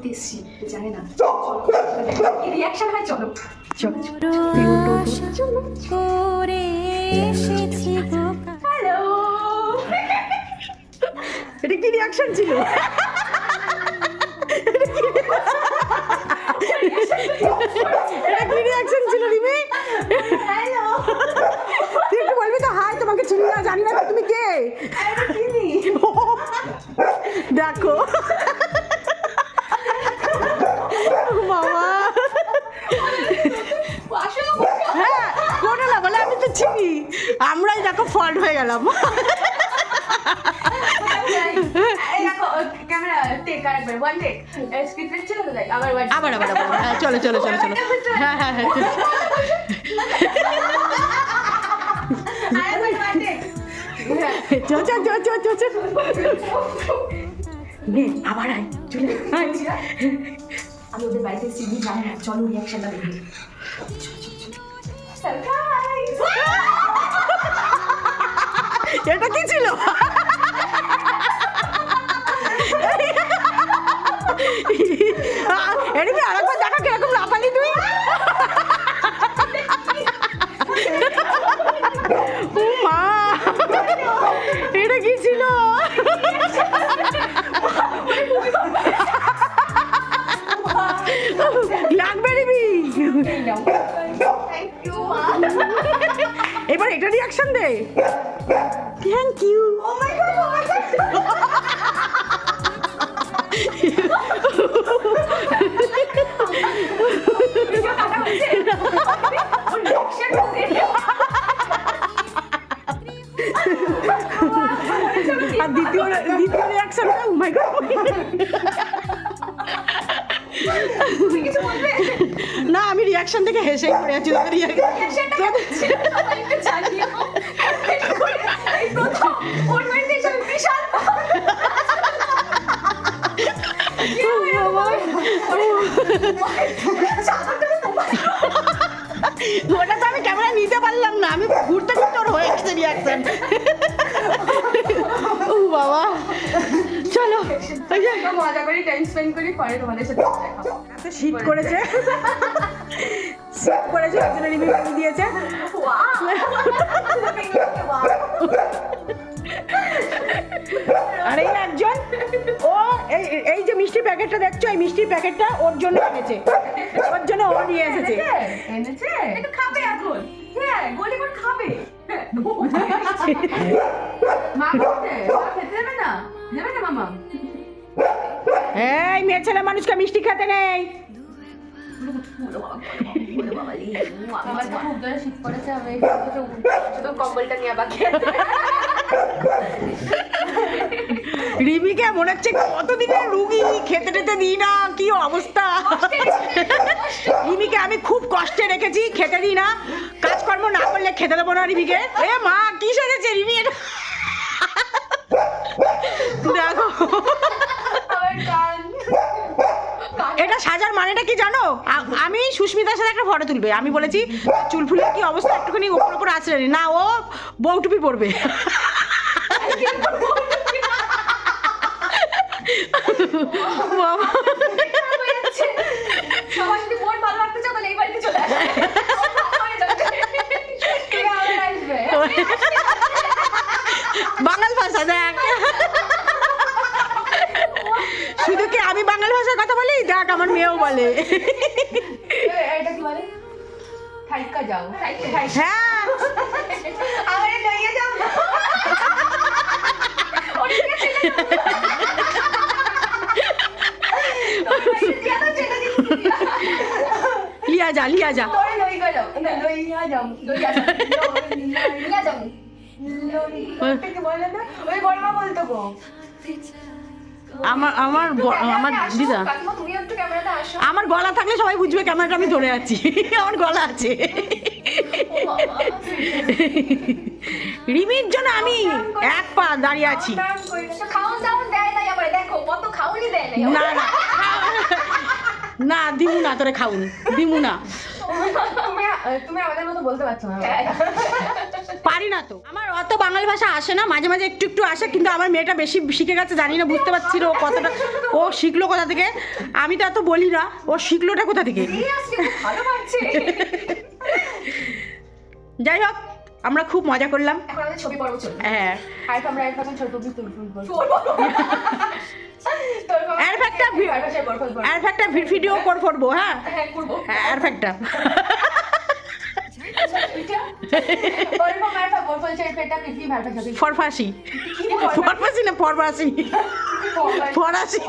করতে এসেছি, জানে না কি রিয়াকশন হয়। চলো হ্যালো, এটা কি রিয়াকশন ছিল? এটা কি রিয়াকশন ছিল রিমি? হ্যালো, তুই একটু বলবি তো হাই, তোমাকে চিনি না, জানি না তুমি কে। চিনি দেখো বাবা, হ্যাঁ কোনো না বলে আমি তো চিনি, আমরাই দেখো ফল্ট হয়ে গেলাম। ক্যামেরা টেক আরেকবার, ওয়ান টেক, স্পিড ব্রেক ছিল তো, আবার আবার আবার আবার হ্যাঁ, চলো চলো চলো চলো, হ্যাঁ হ্যাঁ হ্যাঁ আরেকবার ওয়ান টেক। চল চল চল চল চল চল নে, আবার আয়, চলে আয়। আমি ওদের বাড়িতে সিডনি জানি না, চলো রিয়াকশনটা দেখি। এটা কি ছিল? এটা কি আরেকবার দেখা, কিরকম লাফালি তুই? ও মা, এটা কি ছিল? লাগবে রিবি, এবার এটা রিয়াকশন দে। Thank you. Oh my god, oh my god, আর দ্বিতীয় রিয়াকশনটা, ও মাই গড। না আমি রিয়াকশন থেকে হেসেই পড়ে আছি, তোদের রিয়াকশনটা একটু জানিও। এই প্রথম ওর বাড়িতে এসে আমি বিশাল ওটা তো আমি ক্যামেরা নিতে পারলাম না, আমি ঘুরতে ঘুরতে ওর হয়ে গেছে রিয়াকশন। ও বাবা, চলো মজা করে টাইম স্পেন্ড করি, পরে তোমাদের সাথে দেখাবো। শীত করেছে, শীত করেছে, একজনে রিভিউ দিয়েছে। আর এই একজন, ও এই যে মিষ্টির প্যাকেটটা দেখছো, এই মিষ্টির প্যাকেটটা ওর জন্য এনেছে, ওর জন্য ও নিয়ে এসেছে। এনেছে একটু খাবে এখন, হ্যাঁ গলি করে খাবে। মা খেতে, মা খেতে দেবে না, দেবে না মামা? এই মেয়ে ছেলে মানুষকে মিষ্টি খেতে নেই। আমার তো খুব জোরে শীত পড়েছে, আমি শুধু কম্বলটা নিয়ে বাকি। রিমিকে মনে হচ্ছে কতদিনের রুগী, খেতে টেতে দিই না, কি অবস্থা। রিমিকে আমি খুব কষ্টে রেখেছি, খেতে দিই না, কাজকর্ম না করলে খেতে দেবো না রিমিকে। এ মা কি সেজেছে রিমি এটা, দেখো এটা সাজার মানেটা কি জানো? আমি সুস্মিতার সাথে একটা ফটো তুলবে, আমি বলেছি চুল ফুলের কি অবস্থা, একটুখানি ওপর ওপর আছড়ে না, ও বউ টুপি পরবে। সবাই যদি মন ভালো রাখতে চাও তাহলে এই বাড়িতে চলে আসবে। বাঙাল ভাষা দেখ, শুধু কি আমি বাঙাল ভাষায় কথা বলি, দেখ আমার মেয়েও বলে। এটা কি বলে? থাইকা যাও, থাইকা হ্যাঁ আমারে লইয়া যাও না। লিয়া যা লিয়া যা। তোরে লইয়া যাও, না লইয়া যাও, লইয়া যাও, লইয়া যাও। লইয়া কি বলে না? ওই বড় মা বলতো গো। আমার আমার আমার দিদা, কাকিমা তুমি একটু ক্যামেরাতে আসো। আমার গলা থাকলে সবাই বুঝবে ক্যামেরাটা আমি ধরে আছি, আমার গলা আছে। রিমির জন্য আমি এক পা দাঁড়িয়ে আছি। খাওন দাওন দেয় না, আবার দেখো কত খাওনি দেয় না। না না না দিমু না, তোরে খাউন দিমু না। তুমি আমাদের মতো বলতে পারছো না। পারি না তো, আমার অত বাঙালি ভাষা আসে না, মাঝে মাঝে একটু একটু আসে, কিন্তু আমার মেয়েটা বেশি শিখে গেছে, জানি না, বুঝতে পারছি না ও কতটা, ও শিখলো কোথা থেকে। আমি তো এত বলি না, ও শিখলোটা কোথা থেকে। ভালো পারছে। যাই হোক, আমরা খুব মজা করলাম। এখন আমাদের ছবি পর্ব চলবে। হ্যাঁ, আর আমরা এখন ছোট ছবি তুলবো। আর একটা ভিডিও করবো। হ্যাঁ হ্যাঁ করবো। হ্যাঁ, আর একটা ফরফাসি, ফরফাসি না ফরফাসি, ফরাসি।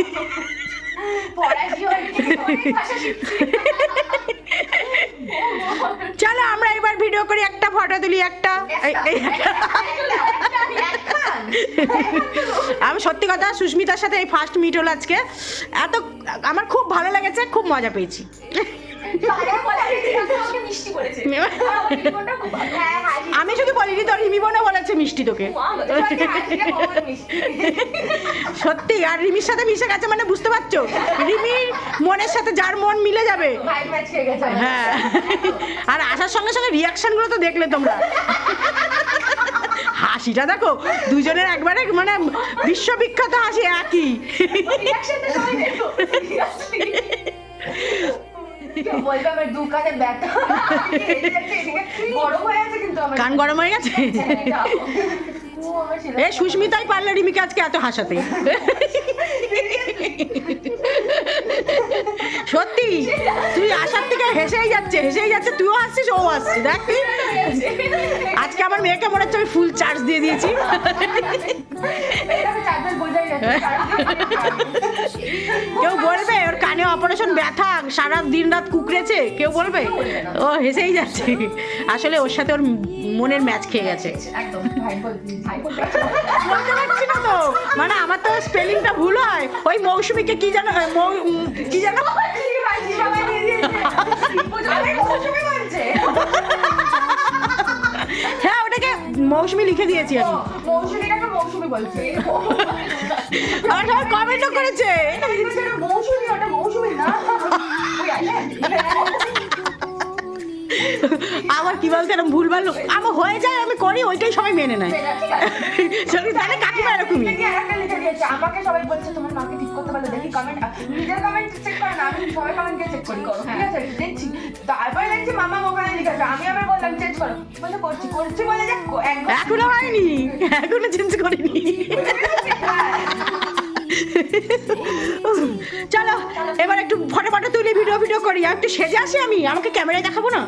চলো আমরা এবার ভিডিও করি, একটা ফটো তুলি, একটা। আমি সত্যি কথা, সুস্মিতার সাথে এই ফার্স্ট মিট হলো আজকে, এত আমার খুব ভালো লেগেছে, খুব মজা পেয়েছি। আমি শুধু বলিনি, তোর রিমি বোনও বলেছে মিষ্টি তোকে, সত্যি। আর রিমির সাথে মিশে গেছে মানে বুঝতে পারছো, রিমির মনের সাথে যার মন মিলে যাবে। হ্যাঁ, আর আসার সঙ্গে সঙ্গে রিয়াকশন গুলো তো দেখলে তোমরা, হাসিটা দেখো দুজনের একবারে মানে বিশ্ববিখ্যাত হাসি, একই। কান গরম হয়ে গেছে। এ সুস্মিতাই পারলে রিমিকে আজকে এত হাসাতে, সত্যি। তুই আসার থেকে হেসেই যাচ্ছে, তুইও হাসছিস, ও হাসছিস, দেখ তুই। আজকে আমার মেয়েকে মনে হচ্ছে আমি ফুল চার্জ দিয়ে দিয়েছি। কেউ বলবে ওর কানে অপারেশন, ব্যথা, সারা দিন রাত কুকড়েছে, কেউ বলবে? ও হেসেই যাচ্ছে, আসলে ওর সাথে ওর মনের ম্যাচ খেয়ে গেছে। মানে আমার তো স্পেলিংটা ভুল হয়, ওই মৌসুমীকে কি জানো, হ্যাঁ ওটাকে মৌসুমী লিখে দিয়েছি আমি। মৌসুমী বলছে, আর সবাই কমেন্টও করেছে মৌসুমী, ওটা মৌসুমী না। আবার কি বলতে, এরকম ভুলভাল আমার হয়ে যায়, আমি করি, ওইটাই সবাই মেনে নেয়। তাহলে কাকিমা এরকমই। আমাকে সবাই বলছে তোমার মাকে ঠিক করতে পারলে, দেখি কমেন্ট, নিজের কমেন্ট চেক করে না, আমি সবাই কমেন্ট দিয়ে চেক করি, ঠিক আছে দেখছি, তারপরে দেখছি মামা ওখানে লিখেছে, আমি আবার বললাম চেঞ্জ করো, বলে করছি বলে যে এখনো হয়নি, এখনো চেঞ্জ করিনি। চলো এবার একটু ফটো তুলি, ভিডিও করি, আর একটু সেজে আসি আমি, আমাকে ক্যামেরায় দেখাবো না?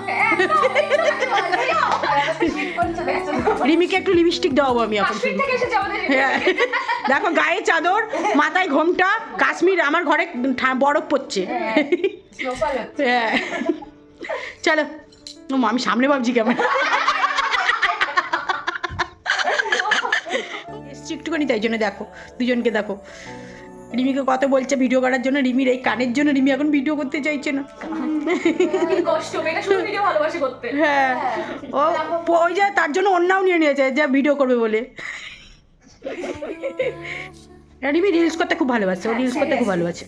রিমিকে একটু লিপস্টিক দেওয়াবো আমি এখন। দেখো গায়ে চাদর, মাথায় ঘোমটা, কাশ্মীর, আমার ঘরে বরফ পড়ছে। চলো, আমি সামনে ভাবছি ক্যামেরা এসছি একটুখানি, তাই জন্য দেখো দুজনকে দেখো। রিমিকে কত বলছে ভিডিও করার জন্য, রিমির এই কানের জন্য রিমি এখন ভিডিও করতে চাইছে না। হ্যাঁ, ওই যে তার জন্য অন্যও নিয়ে নিয়েছে যে ভিডিও করবে বলে। রিমি রিলস করতে খুব ভালোবাসে, ও রিলস করতে খুব ভালোবাসে।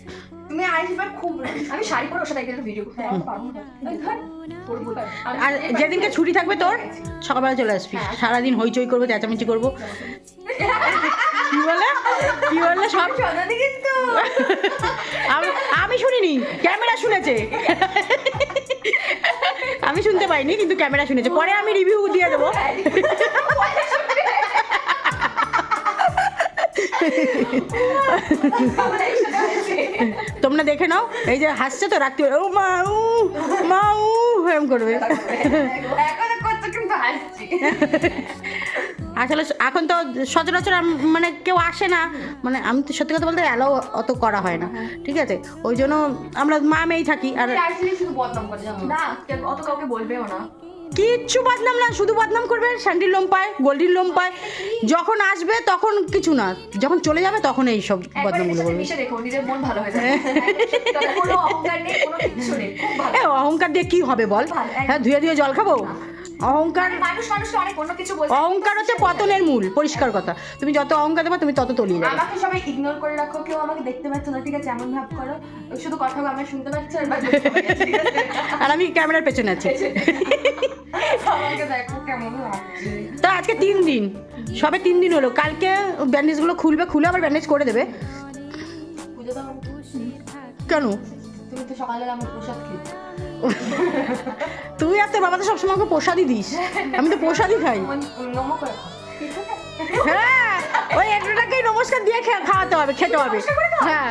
তুমি আসবে খুব, আমি শাড়ি পরে ওর সাথে একটা ভিডিও করতে পারবো না। আর যেদিনকে ছুটি থাকবে তোর, সকালবেলা চলে আসবি, সারাদিন হইচই করবো, চেঁচামেচি করবো। কি বলে সব কিন্তু আমি শুনিনি, ক্যামেরা শুনেছে। আমি শুনতে পাইনি, কিন্তু ক্যামেরা শুনেছে, পরে আমি রিভিউ দিয়ে দেবো। তোমরা দেখে নাও, এই যে হাসছে তো রাত্রি, ও মা উ মা উ এরম করবে। আসলে এখন তো সচরাচর মানে কেউ আসে না, মানে আমি তো সত্যি কথা বলতে অ্যালাও অত করা হয় না, ঠিক আছে, ওই জন্য আমরা মা মেয়েই থাকি। আর অত কাউকে বলবেও না, কিচ্ছু বদনাম না, শুধু বদনাম করবে, স্যান্ডির লোম পায়, গোল্ডির লোম পায়, যখন আসবে তখন কিছু না, যখন চলে যাবে তখন এই সব বদনামগুলো বলবে। নিজের মন ভালো হয়ে যাবে, অহংকার নেই, কোনো কিছু নেই, অহংকার দিয়ে কি হবে বল? হ্যাঁ, ধুয়ে জল খাবো? অহংকার মানুষ মানুষকে অনেক অন্য কিছু বলছে। অহংকার হচ্ছে পতনের মূল, পরিষ্কার কথা। তুমি যত অহংকার দেবে তুমি তত তলিয়ে যাবে। আমাকে সবাই ইগনোর করে রাখো, কেউ আমাকে দেখতে পাচ্ছে না, ঠিক আছে, এমন ভাব করো শুধু কথাগুলো আমরা শুনতে পাচ্ছি আর বাকি ঠিক আছে? আর আমি ক্যামেরার পেছনে আছি। আমাকে দেখো কেমন লাগছে। তা আজকে 3 দিন, সবে 3 দিন হলো। কালকে ব্যান্ডেজগুলো খুলে আবার ব্যান্ডেজ করে দেবে। পুজো দাও। কেন? তুমি তো সকালে আমার প্রসাদ খেয়েছো। তুই আর তোর বাবা তো সবসময় আমাকে প্রসাদই দিস, আমি তো প্রসাদই খাই। নমো করে খাও। হ্যাঁ, ওই একটাকেই নমস্কার দিয়ে খাওয়াতে হবে, খেতে হবে। হ্যাঁ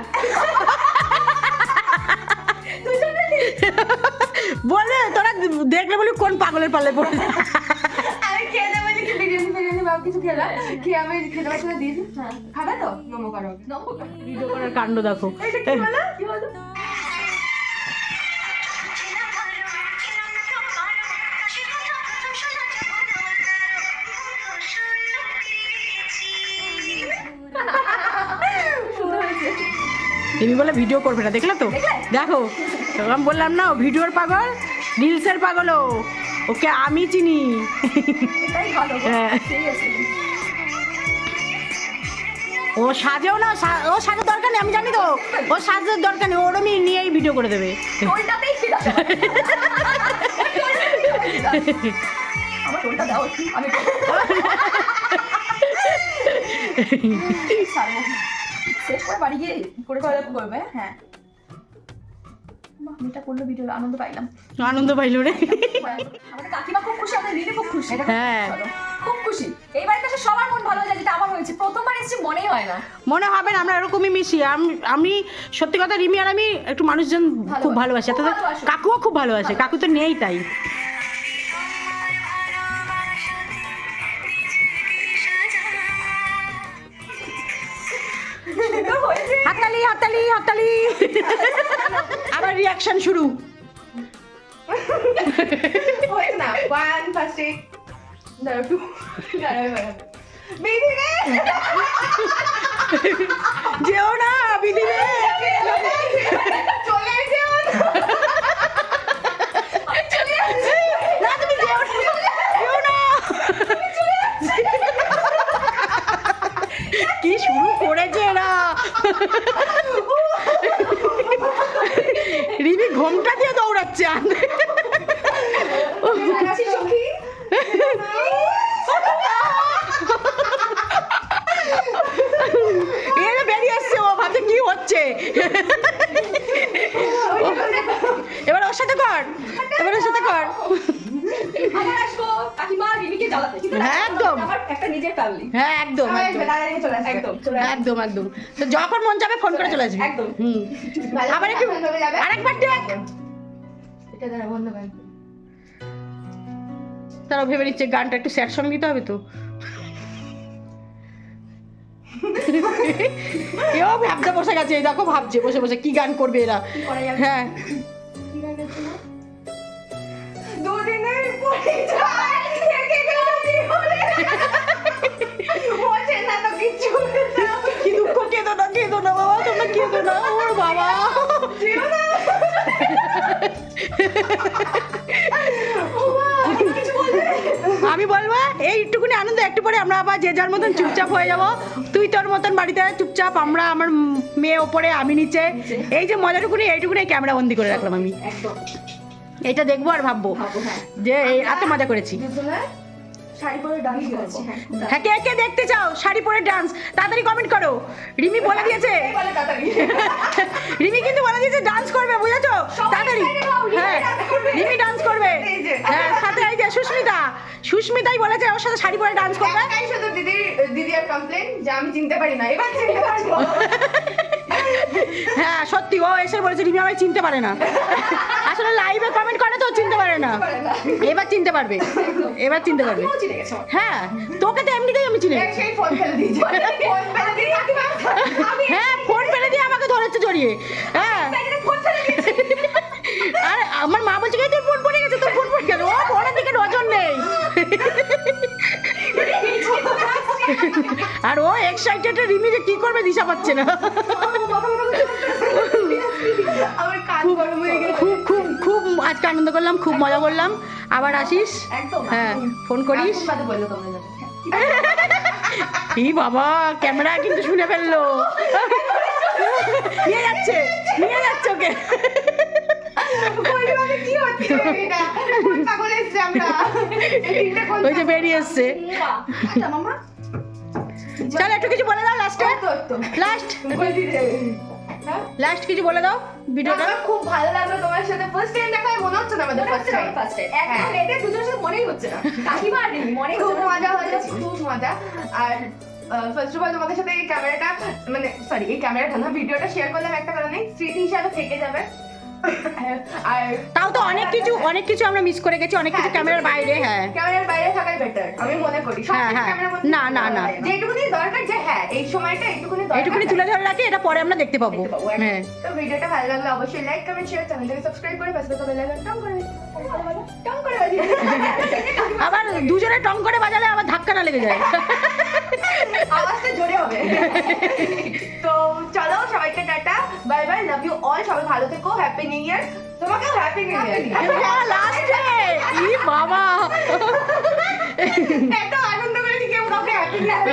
বলে তোরা দেখলে বলি কোন পাগলের পাল্লে পড়ে। আমি খেয়ে দেবো যে বিরিয়ানি বা কিছু খেলাম, খেয়ে আমি খেতে পারছি না, দিয়েছি। খাবে তো? নমো করো। নমো করো। ভিডিও করার কাণ্ড দেখো। এটা কি বলো? কি বলো? তুমি বলে ভিডিও করবে না, দেখলে তো? দেখো আমি বললাম না, ও ভিডিওর পাগল, রিলসের পাগল। ওকে আমি চিনি। হ্যাঁ। ও সাজেও না, ও সাজার দরকার নেই, আমি জানি তো। ও সাজার দরকার নেই, ওর আমি নিয়েই ভিডিও করে দেবে। ওইটাতেই ছিল। আমার ওইটা দাও, আমি শেষ করে বাড়ি গিয়ে করে করবে। হ্যাঁ, এটা করলো ভিডিও আনন্দ পাইলাম। আনন্দ পাইলো রে। আমাদের কাকিমা খুব খুশি, আমাদের লিলি খুব খুশি। হ্যাঁ। খুব খুশি। এই বাড়িতে এসে সবার মন ভালো হয়ে যায়, যেটা আমার হয়েছে। প্রথমবার এসেছি, মনেই হয় না। মনে হবে না, আমরা এরকমই মিশি। আমি সত্যি কথা, রিমি আর আমি একটু মানুষজন খুব ভালোবাসি। খুব তাদের ভালোবাসো। কাকুও খুব ভালোবাসে, কাকু তো নেই তাই। হাততালি হাততালি হাততালি। আবার রিয়াকশন শুরু। হয়েছে না? 1 ফার্স্টে দাঁড়াও একটু, দাঁড়াও বিধি রে, যেও না বিধি রে, চলে যেও না। না তুমি যেও না, যেও না। কি শুরু করেছে এরা। রিমি ঘোমটা দিয়ে দৌড়াচ্ছে। আছি সখী। এরা বেরিয়ে আসছে, ও ভাবছে কি হচ্ছে। এবার ওর সাথে কর, এবার ওর সাথে কর। আবার আসবো কাকিমা রিমিকে জ্বালাতে। হ্যাঁ, একদম। আমার একটা নিজের ফ্যামিলি। হ্যাঁ একদম সবাই একদম। দাঁড়িয়ে চলে আসবে। একদম। একদম একদম। তো যখন মন যাবে ফোন করে চলে আসবি। একদম। হুম। আবার একটু চলে যাবে। আরেকবার দেখ। এটা দাঁড়া, বন্ধ কর। তারা ভেবে নিচ্ছে গানটা একটু স্যাড সং দিতে হবে তো। এও ভাবতে বসে গেছে, এই দেখো ভাবছে বসে বসে কি গান করবে এরা। হ্যাঁ দুদিনের পরিচয় থেকে গেল জীবনে। বসে না তো কিছু না। কি দুঃখ, কেঁদো না বাবা, তোমরা কেঁদো না। ওর বাবা আমি বলবো এইটুকুনি আনন্দ, একটু পরে আমরা আবার যে যার মতন চুপচাপ হয়ে যাব। তুই তোর মতন বাড়িতে চুপচাপ, আমরা আমার মেয়ে ওপরে, আমি নিচে। এই যে মজাটুকুনি, এইটুকুনি ক্যামেরা বন্দি করে রাখলাম আমি। একদম। এটা দেখবো আর ভাববো যে এই এত মজা করেছি। শাড়ি পরে ডান্স করছি। হ্যাঁ, কে কে দেখতে চাও শাড়ি পরে ডান্স? তাড়াতাড়ি কমেন্ট করো। রিমি বলে দিয়েছে, বলে তাড়াতাড়ি। রিমি কিন্তু বলে দিয়েছে ডান্স করবে, বুঝেছো? তাড়াতাড়ি। হ্যাঁ, রিমি ডান্স করবে। হ্যাঁ, সাথে এই যে সুস্মিতাই বলেছে ওর সাথে শাড়ি পরে ডান্স করবে। একটাই শুধু দিদি আর কমপ্লেন যে আমি চিনতে পারি না, এবার চিনতে পারবো। হ্যাঁ সত্যি, ও এসে বলেছে রিমি আমায় চিনতে পারে না। আসলে লাইভে কমেন্ট করে তো চিনতে পারে না। এবার চিনতে পারবে, এবার চিনতে পারবে। চিনে গেছে। হ্যাঁ, তোকে তো এমনিতেই আমি চিনি। সেই ফোন ফেলে দিয়েছে। ফোন ফেলে দিয়ে কাকিমা হ্যাঁ, ফোন ফেলে দিয়ে আমাকে ধরেছে জড়িয়ে। হ্যাঁ, ফোন ফেলে দিয়েছে। আর আমার মা বলছে কি তোর ফোন পড়ে গেছে, তোর ফোন পড়ে গেল। ও ফোনের দিকে নজর নেই। আর ও এক্সাইটেড, রিমি যে কি করবে দিশা পাচ্ছে না। আমার কান গরম হয়ে গেছে। খুব খুব খুব আজকে আনন্দ করলাম, খুব মজা করলাম। আবার আসিস, একদম হ্যাঁ ফোন করিস। এখন বাদে বললো তোমরা যাবে। ই বাবা ক্যামেরা কিন্তু শুনে ফেললো, নিয়ে যাচ্ছে ওকে। বলি মানে কি হচ্ছে এটা? কোন পাগল এসছে আমরা? এই তিনটে কোন ওই যে বেরিয়ে এসছে। আচ্ছা মামা চল একটু কিছু বলে দাও লাস্টে, তো লাস্ট বলি রে। হ্যাঁ? লাস্ট কিছু বলে দাও ভিডিওটা। আমার খুব ভালো লাগলো তোমার সাথে ফার্স্ট টাইম দেখা হয়, মনে হচ্ছে না আমাদের ফার্স্ট টাইম। ফার্স্ট টাইম একদম লেটে দুজনের সাথে মনেই হচ্ছে না কাকিমা আর নেই মনেই খুব হচ্ছে না। মজা হয়েছে, খুব মজা। আর ফার্স্ট অফ অল তোমাদের সাথে এই ক্যামেরাটা মানে সরি এই ক্যামেরাটা না ভিডিওটা শেয়ার করলাম একটা কারণে, স্মৃতি হিসাবে থেকে যাবে। আর তাও তো অনেক কিছু আমরা মিস করে গেছি, অনেক কিছু ক্যামেরার বাইরে। হ্যাঁ ক্যামেরার বাইরে থাকাই বেটার আমি মনে করি। হ্যাঁ, হ্যাঁ। না, না, না। যেটুকুনি দরকার যে হ্যাঁ এই সময়টা এইটুকুনি দরকার, এইটুকুনি তুলে ধরে রাখি, এটা পরে আমরা দেখতে পাবো। দেখতে পাবো, একদম। হ্যাঁ তো ভিডিওটা ভালো লাগলে অবশ্যই লাইক কমেন্ট শেয়ার, চ্যানেলটাকে সাবস্ক্রাইব করে পাশে থাকা বেল আইকন টং করে বাজিয়ে আবার দুজনে টং করে বাজালে আবার ধাক্কা না লেগে যায়। আওয়াজটা জোরে হবে। তো চলো সবাইকে ta-ta, bye bye, love you all, সবাই ভালো থেকো, হ্যাপি নিউ ইয়ার। তোমাকে হ্যাপি নিউ ইয়ার। লাস্টে ই বাবা এত আনন্দ করেছি কেউ কাউকে হ্যাপি নিউ ইয়ার।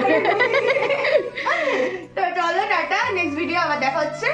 তো চলো টাটা, নেক্সট ভিডিও আবার দেখা হচ্ছে।